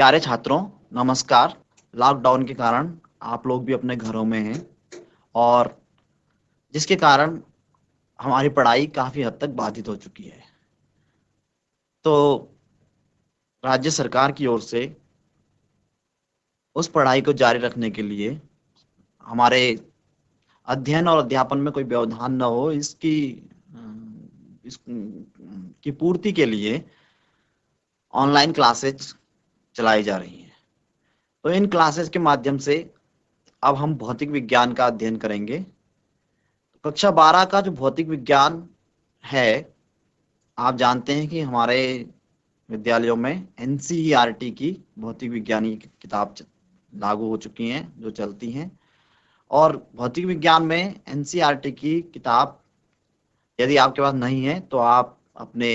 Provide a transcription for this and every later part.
प्यारे छात्रों, नमस्कार। लॉकडाउन के कारण आप लोग भी अपने घरों में हैं और जिसके कारण हमारी पढ़ाई काफी हद तक बाधित हो चुकी है। तो राज्य सरकार की ओर से उस पढ़ाई को जारी रखने के लिए हमारे अध्ययन और अध्यापन में कोई व्यवधान न हो इसकी पूर्ति के लिए ऑनलाइन क्लासेज चलाई जा रही हैं। तो इन क्लासेस के माध्यम से अब हम भौतिक विज्ञान का अध्ययन करेंगे। कक्षा 12 का जो भौतिक विज्ञान है, आप जानते हैं कि हमारे विद्यालयों में एनसीईआरटी की भौतिक विज्ञानी की किताब लागू हो चुकी हैं, जो चलती हैं। और भौतिक विज्ञान में एनसीईआरटी की किताब यदि आपके पास नहीं है तो आप अपने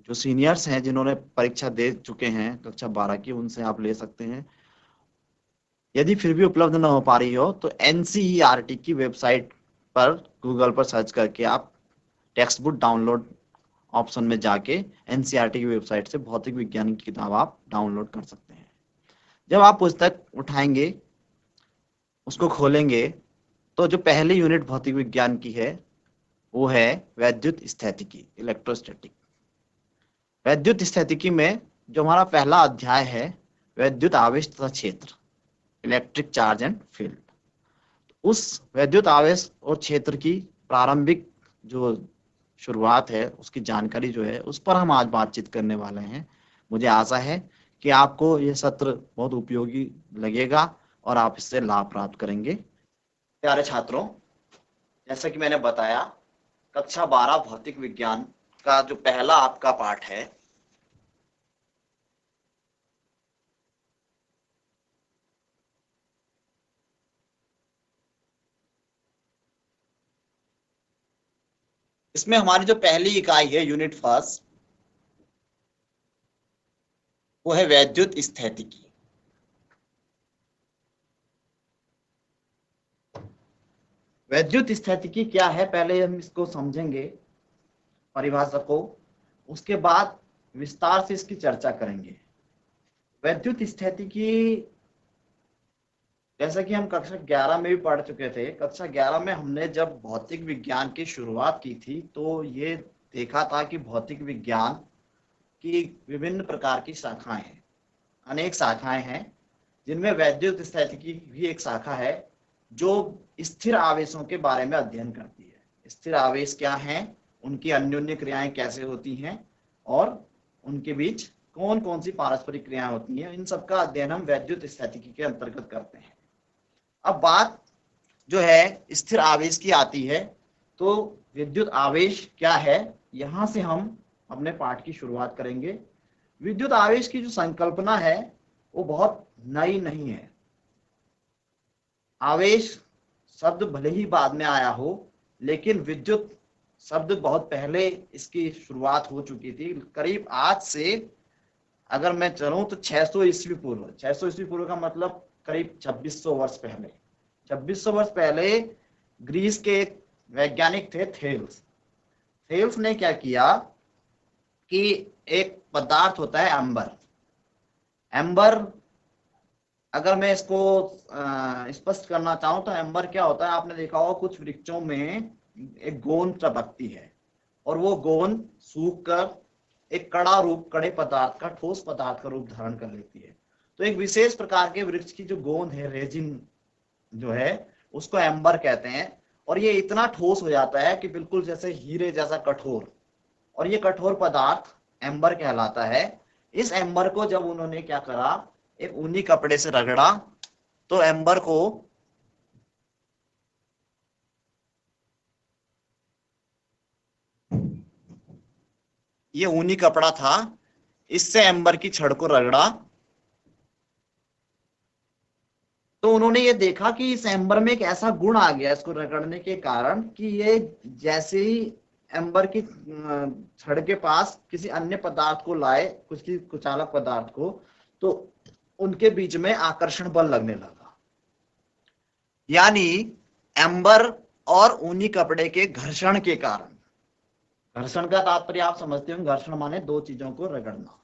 जो सीनियर्स हैं, जिन्होंने परीक्षा दे चुके हैं कक्षा 12 की, उनसे आप ले सकते हैं। यदि फिर भी उपलब्ध न हो पा रही हो तो एनसीईआरटी की वेबसाइट पर गूगल पर सर्च करके आप टेक्स्ट बुक डाउनलोड ऑप्शन में जाके एनसीईआरटी की वेबसाइट से भौतिक विज्ञान की किताब आप डाउनलोड कर सकते हैं। जब आप पुस्तक उठाएंगे, उसको खोलेंगे, तो जो पहली यूनिट भौतिक विज्ञान की है वो है वैद्युत स्थैतिकी, इलेक्ट्रोस्टैटिक। वैद्युत स्थैतिकी में जो हमारा पहला अध्याय है, वैद्युत आवेश तथा क्षेत्र, इलेक्ट्रिक चार्ज एंड फील्ड। उस वैद्युत आवेश और क्षेत्र की प्रारंभिक जो शुरुआत है, उसकी जानकारी जो है, उस पर हम आज बातचीत करने वाले हैं। मुझे आशा है कि आपको यह सत्र बहुत उपयोगी लगेगा और आप इससे लाभ प्राप्त करेंगे। प्यारे छात्रों, जैसा कि मैंने बताया, कक्षा 12 भौतिक विज्ञान का जो पहला आपका पाठ है, इसमें हमारी जो पहली इकाई है, यूनिट फर्स्ट, वो है वैद्युत स्थैतिकी। वैद्युत स्थैतिकी क्या है, पहले हम इसको समझेंगे, परिभाषा को, उसके बाद विस्तार से इसकी चर्चा करेंगे। वैद्युत स्थैतिकी, जैसा कि हम कक्षा 11 में भी पढ़ चुके थे। कक्षा 11 में हमने जब भौतिक विज्ञान की शुरुआत की थी तो ये देखा था कि भौतिक विज्ञान की विभिन्न प्रकार की शाखाएं हैं, अनेक शाखाएं हैं, जिनमें वैद्युत स्थैतिकी भी एक शाखा है जो स्थिर आवेशों के बारे में अध्ययन करती है। स्थिर आवेश क्या हैं, उनकी अन्योन्य क्रियाएं कैसे होती हैं और उनके बीच कौन कौन सी पारस्परिक क्रियाएं होती हैं, इन सब का अध्ययन हम वैद्युत स्थैतिकी के अंतर्गत करते हैं। अब बात जो है स्थिर आवेश की आती है, तो विद्युत आवेश क्या है, यहां से हम अपने पाठ की शुरुआत करेंगे। विद्युत आवेश की जो संकल्पना है वो बहुत नई नहीं है। आवेश शब्द भले ही बाद में आया हो, लेकिन विद्युत शब्द बहुत पहले इसकी शुरुआत हो चुकी थी। करीब आज से अगर मैं चलूं तो 600 ईस्वी पूर्व, 600 ईस्वी पूर्व का मतलब करीब 2600 वर्ष पहले, 2600 वर्ष पहले ग्रीस के एक वैज्ञानिक थे, थेल्स। थेल्स ने क्या किया कि एक पदार्थ होता है एम्बर। एम्बर, अगर मैं इसको स्पष्ट करना चाहूं तो एम्बर क्या होता है, आपने देखा होगा कुछ वृक्षों में एक गोंद टपकती है और वो गोंद सूख कर एक कड़ा रूप, कड़े पदार्थ का, ठोस पदार्थ का रूप धारण कर लेती है। तो एक विशेष प्रकार के वृक्ष की जो गोंद है, रेजिन जो है, उसको एम्बर कहते हैं। और ये इतना ठोस हो जाता है कि बिल्कुल जैसे हीरे जैसा कठोर, और ये कठोर पदार्थ एम्बर कहलाता है। इस एम्बर को जब उन्होंने क्या करा, एक ऊनी कपड़े से रगड़ा, तो एम्बर को ये ऊनी कपड़ा था, इससे एम्बर की छड़ को रगड़ा, तो उन्होंने ये देखा कि इस एम्बर में एक ऐसा गुण आ गया इसको रगड़ने के कारण कि ये जैसे ही एम्बर की छड़ के पास किसी अन्य पदार्थ को लाए, कुछ कुचालक पदार्थ को, तो उनके बीच में आकर्षण बल लगने लगा। यानी एम्बर और ऊनी कपड़े के घर्षण के कारण, घर्षण का तात्पर्य आप समझते हो, घर्षण माने दो चीजों को रगड़ना,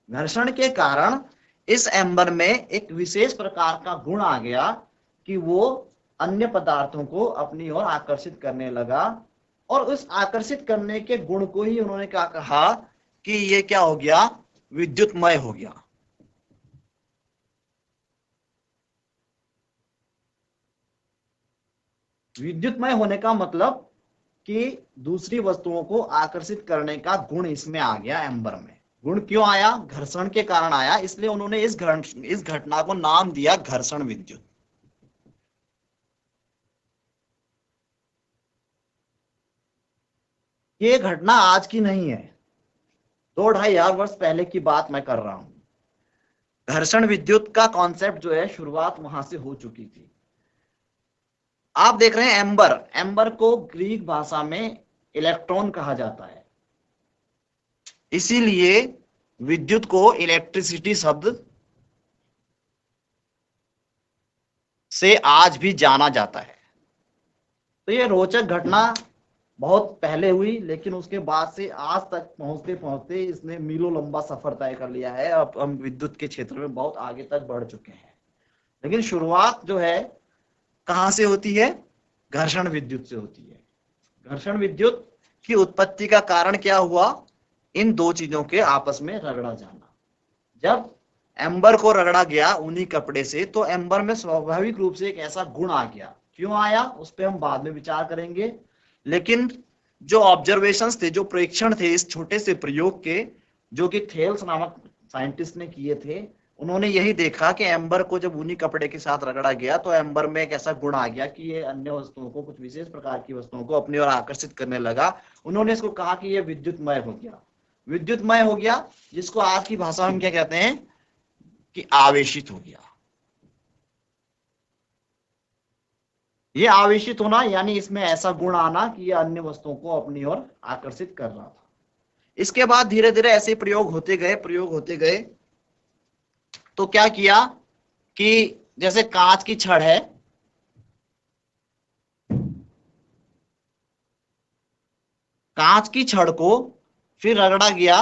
घर्षण के कारण इस एम्बर में एक विशेष प्रकार का गुण आ गया कि वो अन्य पदार्थों को अपनी ओर आकर्षित करने लगा, और उस आकर्षित करने के गुण को ही उन्होंने क्या कहा कि ये क्या हो गया, विद्युतमय हो गया। विद्युतमय होने का मतलब कि दूसरी वस्तुओं को आकर्षित करने का गुण इसमें आ गया एम्बर में। गुण क्यों आया? घर्षण के कारण आया, इसलिए उन्होंने इस घटना को नाम दिया घर्षण विद्युत। ये घटना आज की नहीं है, 2-2.5 वर्ष पहले की बात मैं कर रहा हूं। घर्षण विद्युत का कॉन्सेप्ट जो है शुरुआत वहां से हो चुकी थी। आप देख रहे हैं एम्बर, एम्बर को ग्रीक भाषा में इलेक्ट्रॉन कहा जाता है, इसीलिए विद्युत को इलेक्ट्रिसिटी शब्द से आज भी जाना जाता है। तो ये रोचक घटना बहुत पहले हुई, लेकिन उसके बाद से आज तक पहुंचते पहुंचते इसने मीलों लंबा सफर तय कर लिया है। अब हम विद्युत के क्षेत्र में बहुत आगे तक बढ़ चुके हैं, लेकिन शुरुआत जो है कहां से होती है? घर्षण विद्युत से होती है। घर्षण विद्युत की उत्पत्ति का कारण क्या हुआ? इन दो चीजों के आपस में रगड़ा जाना। जब एम्बर को रगड़ा गया ऊनी कपड़े से, तो एम्बर में स्वाभाविक रूप से एक ऐसा गुण आ गया। क्यों आया उस पर हम बाद में विचार करेंगे, लेकिन जो ऑब्जर्वेशंस थे, जो प्रेक्षण थे इस छोटे से प्रयोग के, जो कि थेल्स नामक साइंटिस्ट ने किए थे, उन्होंने यही देखा कि एम्बर को जब ऊनी कपड़े के साथ रगड़ा गया तो एम्बर में एक ऐसा गुण आ गया कि ये अन्य वस्तुओं को, कुछ विशेष प्रकार की वस्तुओं को अपनी ओर आकर्षित करने लगा। उन्होंने इसको कहा कि ये विद्युतमय हो गया। विद्युतमय हो गया, जिसको आज की भाषा में क्या कहते हैं कि आवेशित हो गया। ये आवेशित होना यानी इसमें ऐसा गुण आना कि ये अन्य वस्तुओं को अपनी ओर आकर्षित कर रहा था। इसके बाद धीरे धीरे ऐसे प्रयोग होते गए। तो क्या किया कि जैसे कांच की छड़ है, कांच की छड़ को फिर रगड़ा गया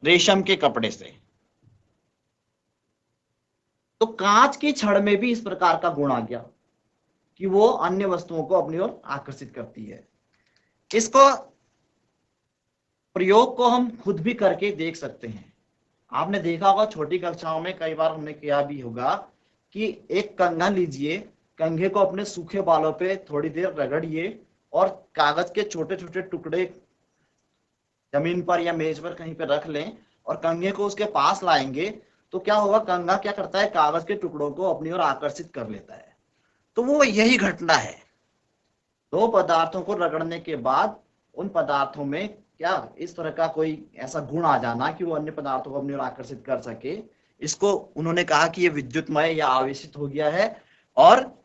रेशम के कपड़े से, तो कांच की छड़ में भी इस प्रकार का गुण आ गया कि वो अन्य वस्तुओं को अपनी ओर आकर्षित करती है। इसको प्रयोग को हम खुद भी करके देख सकते हैं। आपने देखा होगा छोटी कक्षाओं में कई बार हमने किया भी होगा कि एक कंघा लीजिए, कंघे को अपने सूखे बालों पे थोड़ी देर रगड़िए और कागज के छोटे छोटे टुकड़े जमीन पर या मेज पर कहीं पे रख लें और कंघे को उसके पास लाएंगे, तो क्या होगा, कंघा क्या करता है, कागज के टुकड़ों को अपनी ओर आकर्षित कर लेता है। तो वो यही घटना है। दो पदार्थों को रगड़ने के बाद उन पदार्थों में क्या इस तरह का कोई ऐसा गुण आ जाना कि वो अन्य पदार्थों को अपनी ओर आकर्षित कर सके, इसको उन्होंने कहा कि ये विद्युतमय या आवेशित हो गया है। और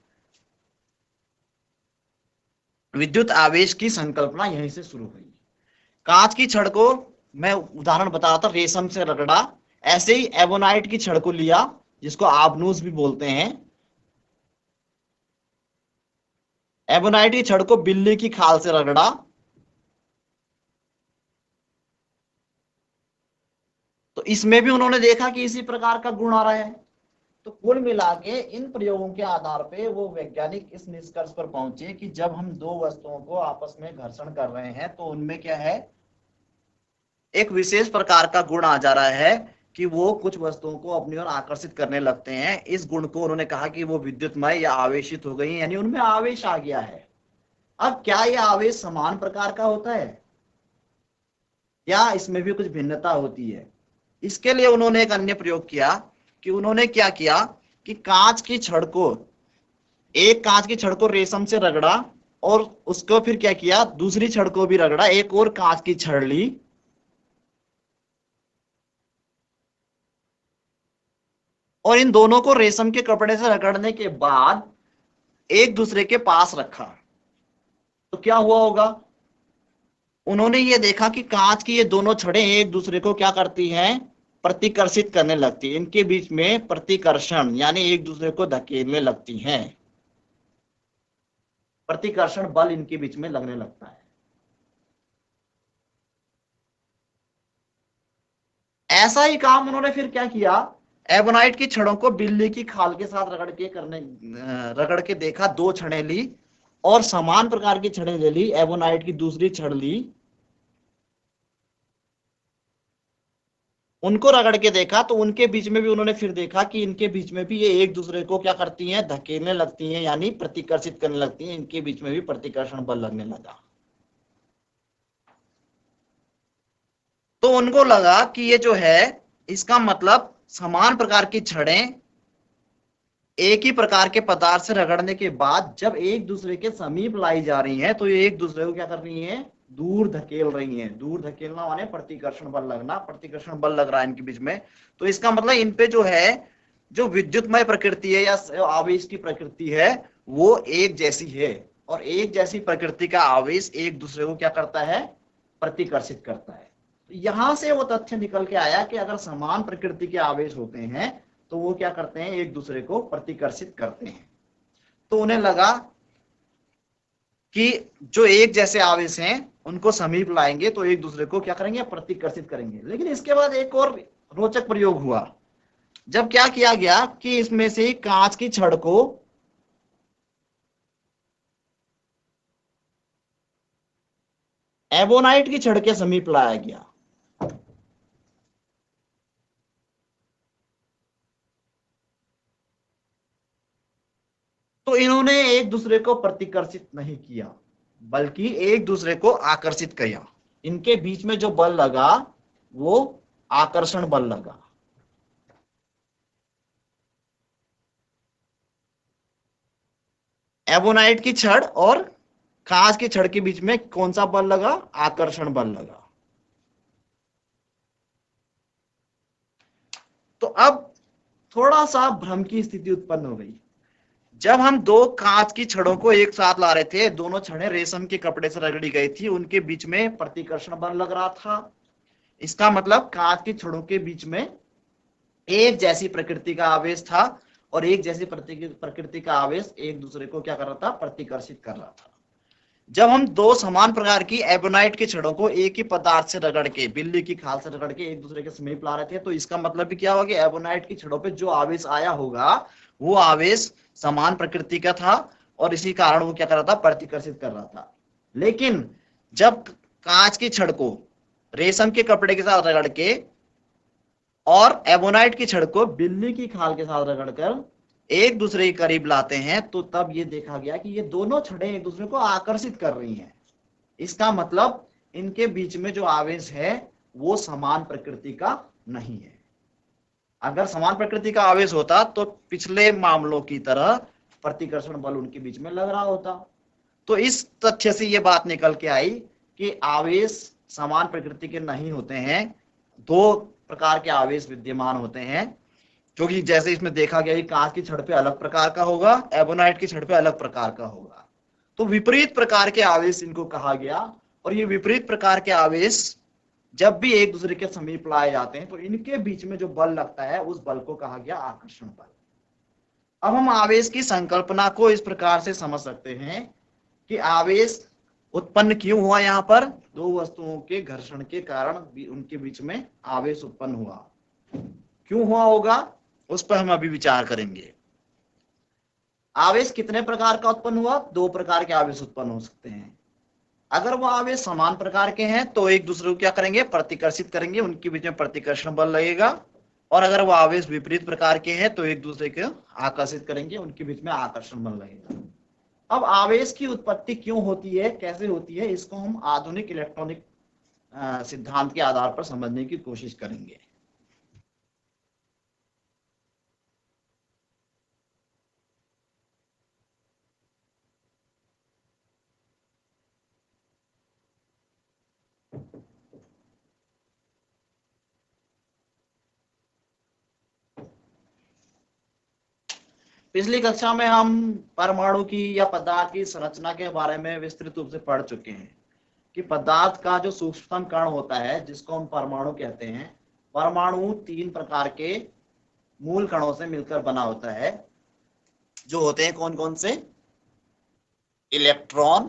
विद्युत आवेश की संकल्पना यहीं से शुरू हुई। कांच की छड़ को मैं उदाहरण बता रहा था, रेशम से रगड़ा। ऐसे ही एबोनाइट की छड़ को लिया, जिसको आबनूस भी बोलते हैं। एबोनाइट की छड़ को बिल्ली की खाल से रगड़ा, तो इसमें भी उन्होंने देखा कि इसी प्रकार का गुण आ रहा है। तो कुल मिला के इन प्रयोगों के आधार पे वो वैज्ञानिक इस निष्कर्ष पर पहुंचे कि जब हम दो वस्तुओं को आपस में घर्षण कर रहे हैं तो उनमें क्या है, एक विशेष प्रकार का गुण आ जा रहा है कि वो कुछ वस्तुओं को अपनी ओर आकर्षित करने लगते हैं। इस गुण को उन्होंने कहा कि वो विद्युतमय या आवेशित हो गई, यानी उनमें आवेश आ गया है। अब क्या यह आवेश समान प्रकार का होता है या इसमें भी कुछ भिन्नता होती है? इसके लिए उन्होंने एक अन्य प्रयोग किया कि उन्होंने क्या किया कि कांच की छड़ को रेशम से रगड़ा और उसको फिर क्या किया, दूसरी छड़ को भी रगड़ा, एक और कांच की छड़ ली और इन दोनों को रेशम के कपड़े से रगड़ने के बाद एक दूसरे के पास रखा। तो क्या हुआ होगा, उन्होंने ये देखा कि कांच की ये दोनों छड़ें एक दूसरे को क्या करती हैं, प्रतिकर्षित करने लगती है। इनके बीच में प्रतिकर्षण यानी एक दूसरे को धकेलने लगती हैं, प्रतिकर्षण बल इनके बीच में लगने लगता है। ऐसा ही काम उन्होंने फिर क्या किया एबोनाइट की छड़ों को बिल्ली की खाल के साथ रगड़ के देखा, 2 छड़ें ली और समान प्रकार की छड़ें ले ली, एबोनाइट की दूसरी छड़ ली, उनको रगड़ के देखा तो उनके बीच में भी उन्होंने फिर देखा कि इनके बीच में भी ये एक दूसरे को क्या करती हैं, धकेलने लगती हैं, यानी प्रतिकर्षित करने लगती हैं, इनके बीच में भी प्रतिकर्षण बल लगने लगा। तो उनको लगा कि ये जो है, इसका मतलब समान प्रकार की छड़ें एक ही प्रकार के पदार्थ से रगड़ने के बाद जब एक दूसरे के समीप लाई जा रही हैं तो ये एक दूसरे को क्या कर रही हैं, दूर धकेल रही हैं। दूर धकेलना माने प्रतिकर्षण बल लगना, प्रतिकर्षण बल लग रहा है इनके बीच में। तो इसका मतलब इन पे जो है, जो विद्युतमय प्रकृति है या आवेश की प्रकृति है, वो एक जैसी है, और एक जैसी प्रकृति का आवेश एक दूसरे को क्या करता है, प्रतिकर्षित करता है। तो यहां से वो तथ्य निकल के आया कि अगर समान प्रकृति के आवेश होते हैं तो वो क्या करते हैं, एक दूसरे को प्रतिकर्षित करते हैं। तो उन्हें लगा कि जो एक जैसे आवेश हैं उनको समीप लाएंगे तो एक दूसरे को क्या करेंगे, प्रतिकर्षित करेंगे। लेकिन इसके बाद एक और रोचक प्रयोग हुआ, जब क्या किया गया कि इसमें से कांच की छड़ को एबोनाइट की छड़ के समीप लाया गया। तो इन्होंने एक दूसरे को प्रतिकर्षित नहीं किया, बल्कि एक दूसरे को आकर्षित किया। इनके बीच में जो बल लगा वो आकर्षण बल लगा। एबोनाइट की छड़ और कांच की छड़ के बीच में कौन सा बल लगा, आकर्षण बल लगा। तो अब थोड़ा सा भ्रम की स्थिति उत्पन्न हो गई। जब हम 2 कांच की छड़ों को एक साथ ला रहे थे, दोनों छड़ें रेशम के कपड़े से रगड़ी गई थी, उनके बीच में प्रतिकर्षण बल लग रहा था। इसका मतलब कांच की छड़ों के बीच में एक जैसी प्रकृति का आवेश था, और एक जैसी प्रकृति का आवेश एक दूसरे को क्या कर रहा था, प्रतिकर्षित कर रहा था। जब हम 2 समान प्रकार की एबोनाइट की छड़ों को एक ही पदार्थ से रगड़ के, बिल्ली की खाल से रगड़ के एक दूसरे के समीप ला रहे थे, तो इसका मतलब भी क्या होगा कि एबोनाइट की छड़ों पे जो आवेश आया होगा वो आवेश समान प्रकृति का था, और इसी कारण वो क्या कर रहा था, प्रतिकर्षित कर रहा था। लेकिन जब कांच की छड़ को रेशम के कपड़े के साथ रगड़ के और एबोनाइट की छड़ को बिल्ली की खाल के साथ रगड़कर एक दूसरे के करीब लाते हैं, तो तब ये देखा गया कि ये दोनों छड़ें एक दूसरे को आकर्षित कर रही हैं। इसका मतलब इनके बीच में जो आवेश है वो समान प्रकृति का नहीं है। अगर समान प्रकृति का आवेश होता तो पिछले मामलों की तरह प्रतिकर्षण बल उनके बीच में लग रहा होता। तो इस तथ्य से ये बात निकल के आई कि आवेश समान प्रकृति के नहीं होते हैं, 2 प्रकार के आवेश विद्यमान होते हैं। क्योंकि जैसे इसमें देखा गया कि कांच की छड़ पे अलग प्रकार का होगा, एबोनाइट की छड़ पे अलग प्रकार का होगा। तो विपरीत प्रकार के आवेश इनको कहा गया, और ये विपरीत प्रकार के आवेश जब भी एक दूसरे के समीप लाए जाते हैं तो इनके बीच में जो बल लगता है उस बल को कहा गया आकर्षण बल। अब हम आवेश की संकल्पना को इस प्रकार से समझ सकते हैं कि आवेश उत्पन्न क्यों हुआ, यहां पर 2 वस्तुओं के घर्षण के कारण उनके बीच में आवेश उत्पन्न हुआ। क्यों हुआ होगा उस पर हम अभी विचार करेंगे। आवेश कितने प्रकार का उत्पन्न हुआ, 2 प्रकार के आवेश उत्पन्न हो सकते हैं। अगर वो आवेश समान प्रकार के हैं तो एक दूसरे को क्या करेंगे, प्रतिकर्षित करेंगे, उनके बीच में प्रतिकर्षण बल लगेगा। और अगर वो आवेश विपरीत प्रकार के हैं तो एक दूसरे को आकर्षित करेंगे, उनके बीच में आकर्षण बल लगेगा। अब आवेश की उत्पत्ति क्यों होती है, कैसे होती है, इसको हम आधुनिक इलेक्ट्रॉनिक सिद्धांत के आधार पर समझने की कोशिश करेंगे। पिछली कक्षा में हम परमाणु की या पदार्थ की संरचना के बारे में विस्तृत रूप से पढ़ चुके हैं कि पदार्थ का जो सूक्ष्मतम कण होता है जिसको हम परमाणु कहते हैं, परमाणु 3 प्रकार के मूल कणों से मिलकर बना होता है, जो होते हैं कौन कौन से, इलेक्ट्रॉन,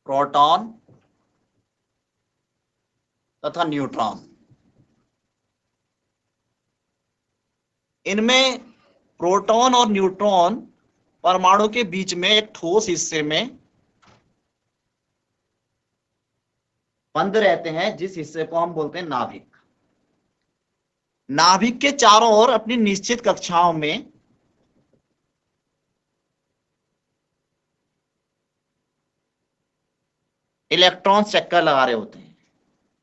प्रोटॉन तथा न्यूट्रॉन। इनमें प्रोटॉन और न्यूट्रॉन परमाणु के बीच में एक ठोस हिस्से में बंद रहते हैं, जिस हिस्से को हम बोलते हैं नाभिक। नाभिक के चारों ओर अपनी निश्चित कक्षाओं में इलेक्ट्रॉन चक्कर लगा रहे होते हैं।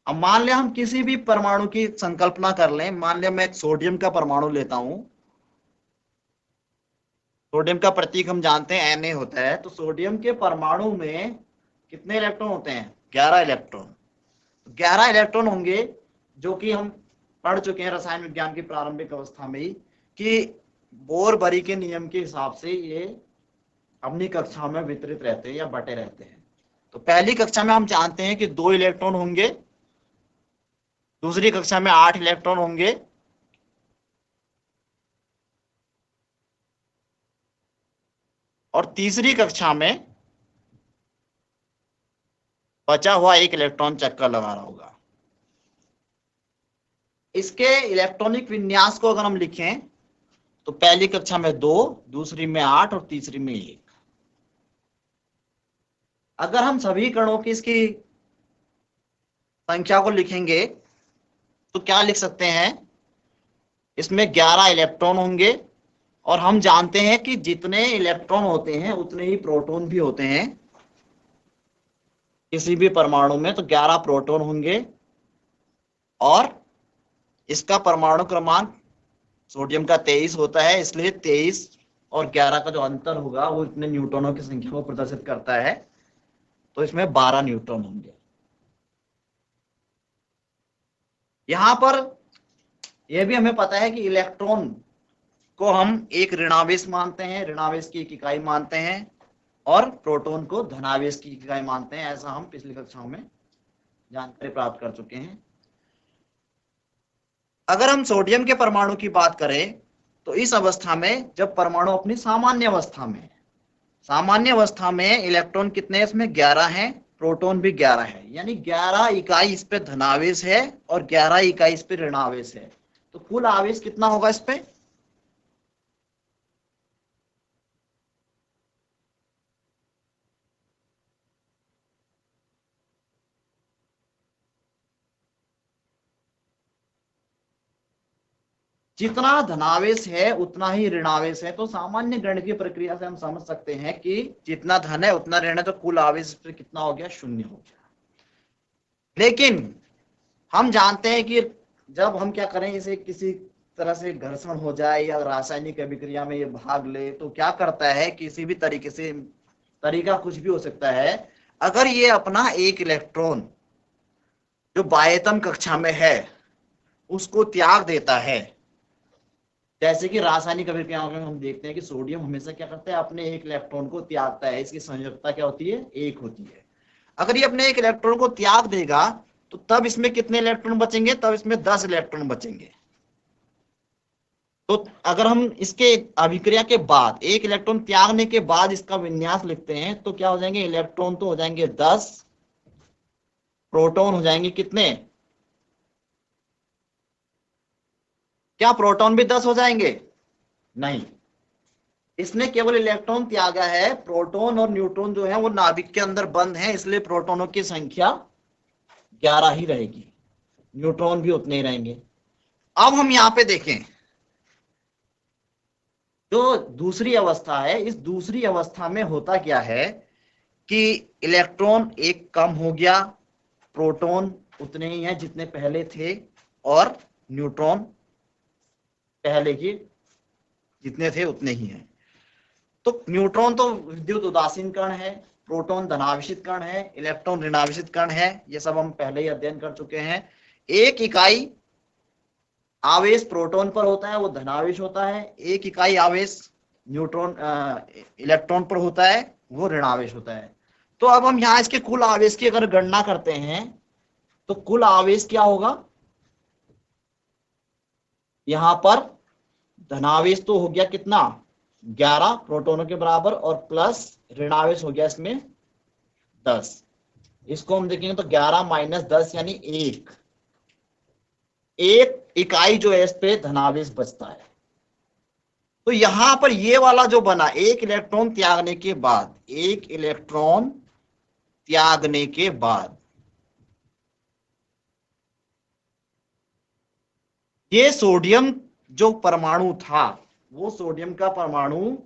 अब मान लिया हम किसी भी परमाणु की संकल्पना कर लें, मान लिया मैं एक सोडियम का परमाणु लेता हूं। सोडियम का प्रतीक हम जानते हैं Na होता है। तो सोडियम के परमाणु में कितने इलेक्ट्रॉन होते हैं? 11 इलेक्ट्रॉन। 11 इलेक्ट्रॉन होंगे, जो कि हम पढ़ चुके हैं रसायन विज्ञान की प्रारंभिक अवस्था में ही, कि बोर-बरी के नियम के हिसाब से ये अपनी कक्षाओं में वितरित रहते हैं या बटे रहते हैं। तो पहली कक्षा में हम जानते हैं कि 2 इलेक्ट्रॉन होंगे, दूसरी कक्षा में 8 इलेक्ट्रॉन होंगे, और तीसरी कक्षा में बचा हुआ 1 इलेक्ट्रॉन चक्कर लगा रहा होगा। इसके इलेक्ट्रॉनिक विन्यास को अगर हम लिखें तो पहली कक्षा में 2, दूसरी में 8 और तीसरी में 1। अगर हम सभी कणों की इसकी संख्या को लिखेंगे तो क्या लिख सकते हैं? इसमें 11 इलेक्ट्रॉन होंगे, और हम जानते हैं कि जितने इलेक्ट्रॉन होते हैं उतने ही प्रोटॉन भी होते हैं। किसी भी परमाणु में तो 11 प्रोटॉन होंगे, और इसका परमाणु क्रमांक सोडियम का 23 होता है, इसलिए 23 और 11 का जो अंतर होगा वो इतने न्यूट्रॉनों की संख्या को प्रदर्शित करता है। तो इसमें 12 न्यूट्रॉन होंगे। यहां पर यह भी हमें पता है कि इलेक्ट्रॉन को हम एक ऋणावेश मानते हैं, ऋणावेश की एक इकाई मानते हैं, और प्रोटॉन को धनावेश की इकाई मानते हैं। ऐसा हम पिछली कक्षाओं में जानकारी प्राप्त कर चुके हैं। अगर हम सोडियम के परमाणु की बात करें तो इस अवस्था में जब परमाणु अपनी सामान्य अवस्था में इलेक्ट्रॉन कितने हैं? इसमें 11 हैं, प्रोटॉन भी 11 है, यानी 11 इकाई इस पे धनावेश है और 11 इकाई इस पे ऋणावेश है। तो कुल आवेश कितना होगा इस पे? जितना धनावेश है उतना ही ऋणावेश है। तो सामान्य गणन की प्रक्रिया से हम समझ सकते हैं कि जितना धन है उतना ऋण है, तो कुल आवेश पे कितना हो गया? 0 हो गया। लेकिन हम जानते हैं कि जब हम क्या करें, इसे किसी तरह से घर्षण हो जाए या रासायनिक अभिक्रिया में ये भाग ले, तो क्या करता है, किसी भी तरीके से, तरीका कुछ भी हो सकता है, अगर ये अपना 1 इलेक्ट्रॉन जो बाह्यतम कक्षा में है उसको त्याग देता है। जैसे कि रासायनिक अभिक्रियाओं में हम देखते हैं कि सोडियम हमेशा क्या करता है? अपने 1 इलेक्ट्रॉन को त्यागता है। इसकी संयोजकता क्या होती है? 1 होती है। अगर ये अपने 1 इलेक्ट्रॉन को त्याग देगा तो तब इसमें कितने इलेक्ट्रॉन बचेंगे? तब इसमें 10 इलेक्ट्रॉन बचेंगे। तो अगर हम इसके अभिक्रिया के बाद 1 इलेक्ट्रॉन त्यागने के बाद इसका विन्यास लिखते हैं तो क्या हो जाएंगे? इलेक्ट्रॉन तो हो जाएंगे 10, प्रोटॉन हो जाएंगे कितने? क्या प्रोटॉन भी 10 हो जाएंगे? नहीं, इसने केवल इलेक्ट्रॉन त्यागा है। प्रोटॉन और न्यूट्रॉन जो है वो नाभिक के अंदर बंद है, इसलिए प्रोटॉनों की संख्या 11 ही रहेगी, न्यूट्रॉन भी उतने ही रहेंगे। अब हम यहां पे देखें, जो दूसरी अवस्था है, इस दूसरी अवस्था में होता क्या है कि इलेक्ट्रॉन 1 कम हो गया, प्रोटॉन उतने ही हैं जितने पहले थे, और न्यूट्रॉन पहले की जितने थे उतने ही हैं। तो न्यूट्रॉन तो विद्युत उदासीन कण है, प्रोटॉन धनावेशित कण है, इलेक्ट्रॉन ऋणावेशित कण है। ये सब हम पहले ही अध्ययन कर चुके हैं। 1 इकाई आवेश प्रोटॉन पर होता है, वो धनावेश होता है। 1 इकाई आवेश न्यूट्रॉन इलेक्ट्रॉन पर होता है, वो ऋणावेश होता है। तो अब हम यहाँ इसके कुल आवेश की अगर गणना करते हैं तो कुल आवेश क्या होगा? यहां पर धनावेश तो हो गया कितना? 11 प्रोटॉनों के बराबर, और प्लस ऋणावेश हो गया इसमें 10। इसको हम देखेंगे तो 11 - 10 यानी 1, एक इकाई जो है इस पे धनावेश बचता है। तो यहां पर ये वाला जो बना, एक इलेक्ट्रॉन त्यागने के बाद, एक इलेक्ट्रॉन त्यागने के बाद ये सोडियम जो परमाणु था, वो सोडियम का परमाणु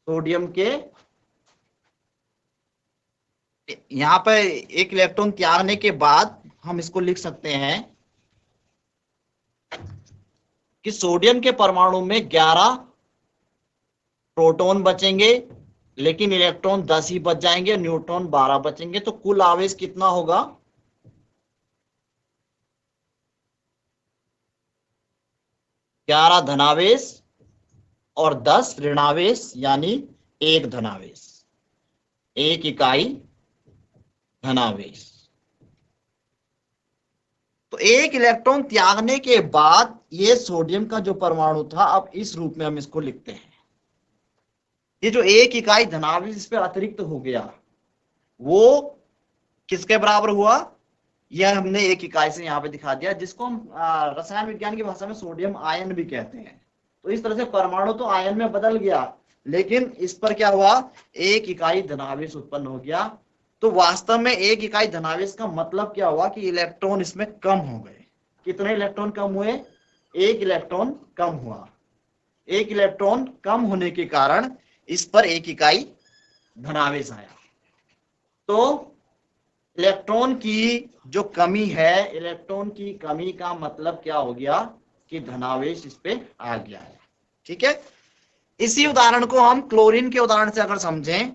सोडियम के यहां पर एक इलेक्ट्रॉन त्यागने के बाद हम इसको लिख सकते हैं कि सोडियम के परमाणु में 11 प्रोटॉन बचेंगे, लेकिन इलेक्ट्रॉन 10 ही बच जाएंगे, न्यूट्रॉन 12 बचेंगे। तो कुल आवेश कितना होगा? 11 धनावेश और 10 ऋणावेश, यानी 1 धनावेश, 1 इकाई धनावेश। तो एक इलेक्ट्रॉन त्यागने के बाद ये सोडियम का जो परमाणु था, अब इस रूप में हम इसको लिखते हैं। ये जो 1 इकाई धनावेश इस पे अतिरिक्त हो गया, वो किसके बराबर हुआ? यह हमने 1 इकाई से यहाँ पे दिखा दिया, जिसको हम रसायन विज्ञान की भाषा में सोडियम आयन भी कहते हैं। तो इस तरह से परमाणु तो आयन में बदल गया, लेकिन इस पर क्या हुआ? 1 इकाई धनावेश उत्पन्न हो गया। तो वास्तव में 1 इकाई धनावेश का मतलब क्या हुआ? कि इलेक्ट्रॉन इसमें कम हो गए। कितने इलेक्ट्रॉन कम हुए? 1 इलेक्ट्रॉन कम हुआ। 1 इलेक्ट्रॉन कम होने के कारण इस पर 1 इकाई धनावेश आया। तो इलेक्ट्रॉन की जो कमी है, इलेक्ट्रॉन की कमी का मतलब क्या हो गया? कि धनावेश इस पे आ गया है। ठीक है, इसी उदाहरण को हम क्लोरीन के उदाहरण से अगर समझें।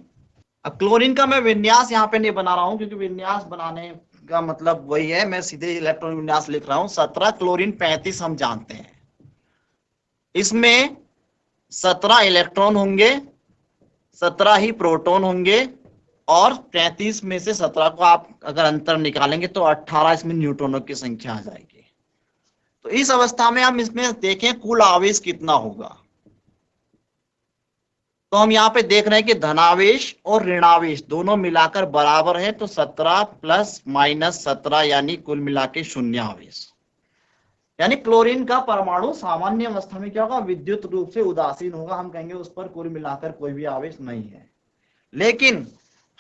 अब क्लोरीन का मैं विन्यास यहाँ पे नहीं बना रहा हूं, क्योंकि विन्यास बनाने का मतलब वही है, मैं सीधे इलेक्ट्रॉन विन्यास लिख रहा हूं। 17 क्लोरीन 35 हम जानते हैं। इसमें 17 इलेक्ट्रॉन होंगे, 17 ही प्रोटॉन होंगे, और 35 में से 17 को आप अगर अंतर निकालेंगे तो 18 इसमें न्यूट्रॉनों की संख्या आ जाएगी। तो इस अवस्था में हम इसमें देखें कुल आवेश कितना होगा। तो हम यहाँ पे देख रहे हैं कि धनावेश और ऋणावेश दोनों मिलाकर बराबर है। तो 17 प्लस माइनस 17 यानी कुल मिला के 0 आवेश। यानी क्लोरीन का परमाणु सामान्य अवस्था में क्या होगा? विद्युत रूप से उदासीन होगा। हम कहेंगे उस पर कुल मिलाकर कोई भी आवेश नहीं है। लेकिन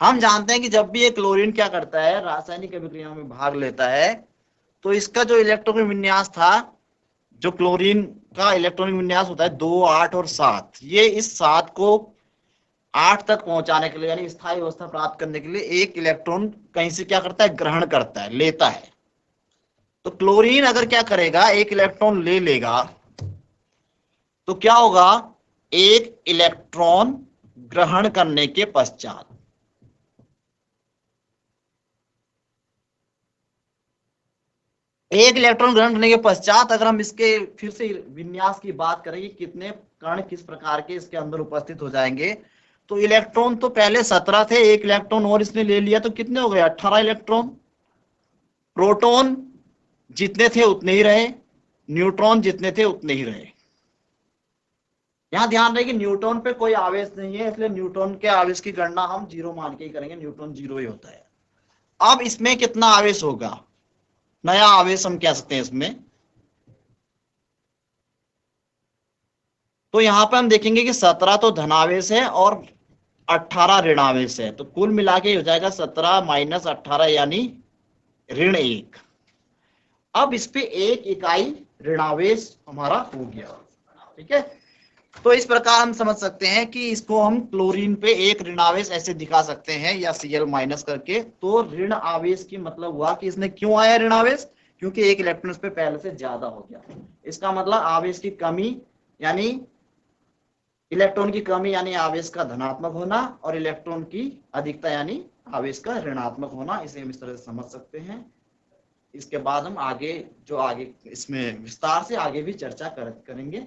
हम जानते हैं कि जब भी ये क्लोरीन क्या करता है, रासायनिक अभिक्रिया में भाग लेता है, तो इसका जो इलेक्ट्रॉनिक विन्यास था, जो क्लोरीन का इलेक्ट्रॉनिक विन्यास होता है 2, 8 और 7, ये इस 7 को 8 तक पहुंचाने के लिए, यानी स्थायी अवस्था प्राप्त करने के लिए एक इलेक्ट्रॉन कहीं से क्या करता है? ग्रहण करता है, लेता है। तो क्लोरीन अगर क्या करेगा? एक इलेक्ट्रॉन ले लेगा, तो क्या होगा? एक इलेक्ट्रॉन ग्रहण करने के पश्चात अगर हम इसके फिर से विन्यास की बात करें कि कितने कण किस प्रकार के इसके अंदर उपस्थित हो जाएंगे, तो इलेक्ट्रॉन तो पहले 17 थे, एक इलेक्ट्रॉन और इसने ले लिया, तो कितने हो गए? 18 इलेक्ट्रॉन। प्रोटॉन जितने थे उतने ही रहे, न्यूट्रॉन जितने थे उतने ही रहे। यहां ध्यान रहे कि न्यूट्रॉन पे कोई आवेश नहीं है, इसलिए न्यूट्रॉन के आवेश की गणना हम 0 मान के ही करेंगे। न्यूट्रॉन 0 ही होता है। अब इसमें कितना आवेश होगा? नया आवेश हम कह सकते हैं इसमें। तो यहां पे हम देखेंगे कि 17 तो धनावेश है और 18 ऋणावेश है। तो कुल मिला के हो जाएगा 17 माइनस 18 यानी ऋण 1। अब इस पे 1 इकाई ऋणावेश हमारा हो गया। ठीक है, तो इस प्रकार हम समझ सकते हैं कि इसको हम क्लोरीन पे 1 ऋणावेश ऐसे दिखा सकते हैं, या Cl माइनस करके। तो ऋण आवेश की मतलब हुआ कि इसने क्यों आया ऋणावेश? क्योंकि 1 इलेक्ट्रॉन उस पे पहले से ज्यादा हो गया। इसका मतलब आवेश की कमी यानी इलेक्ट्रॉन की कमी यानी आवेश का धनात्मक होना, और इलेक्ट्रॉन की अधिकता यानी आवेश का ऋणात्मक होना। इसे हम इस तरह से समझ सकते हैं। इसके बाद हम आगे इसमें विस्तार से आगे भी चर्चा करेंगे।